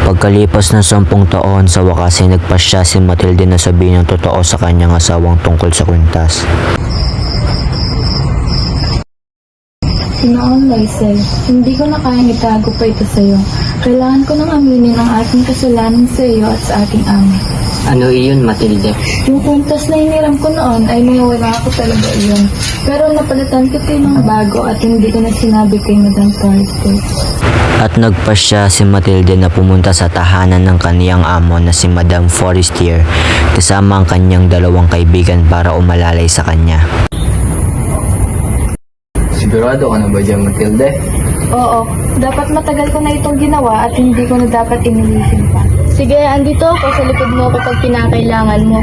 Pagkalipas ng 10 taon, sa wakas ay nagpasya si Matilde na sabihin ang totoo sa kanyang asawang tungkol sa kwintas. Noon, Lysel, hindi ko na kayang itago pa ito sa iyo. Kailangan ko nang aminin ang aking kasalanan sa iyo at sa aking ama. Ano iyon, Matilde? Yung kwintas na hiniram ko noon ay nawala ako talaga iyon. Pero napalitan ko ito ng bago at hindi ko na sinabi kay Madam Forrester. At nagpasya si Matilde na pumunta sa tahanan ng kaniyang amo na si Madam Forrester kasama ang kanyang 2 kaibigan para umalalay sa kanya. Sigurado ka na ba dyan, Matilde? Oo, dapat matagal ko na itong ginawa at hindi ko na dapat inulitin pa. Sige, andito ako sa likod mo kapag kinakailangan mo.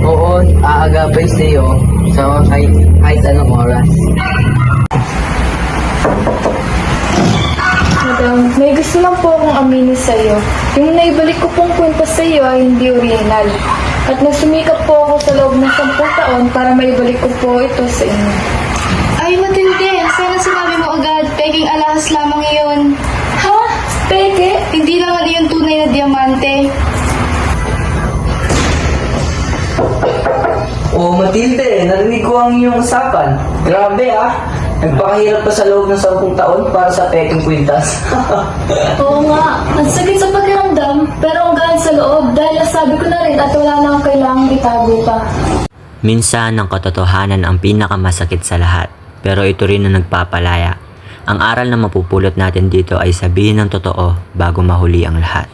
Oo, aagapay sa iyo sa kahit anong oras. Madam, may gusto lang po akong aminin sa iyo. Yung naibalik ko pong kwenta sa iyo ay hindi original. At nagsumikap po ako sa loob ng 10 taon para maibalik ko po ito sa inyo. Ay, Matilde, sana sinabi mo agad. Peking alahas lamang iyon. Ha? Peke? Hindi naman iyon tunay na diamante. Oh, Matilde, narinig ko ang iyong usapan. Grabe ah. Nagpakahirap pa sa loob ng 10 taon para sa peking kwintas. Oo nga, ang sakit sa pakiramdam, pero ang gaan sa loob dahil nasabi ko na rin at wala na akong kailangang itago pa. Minsan ang katotohanan ang pinakamasakit sa lahat, pero ito rin ang nagpapalaya. Ang aral na mapupulot natin dito ay sabihin ng totoo bago mahuli ang lahat.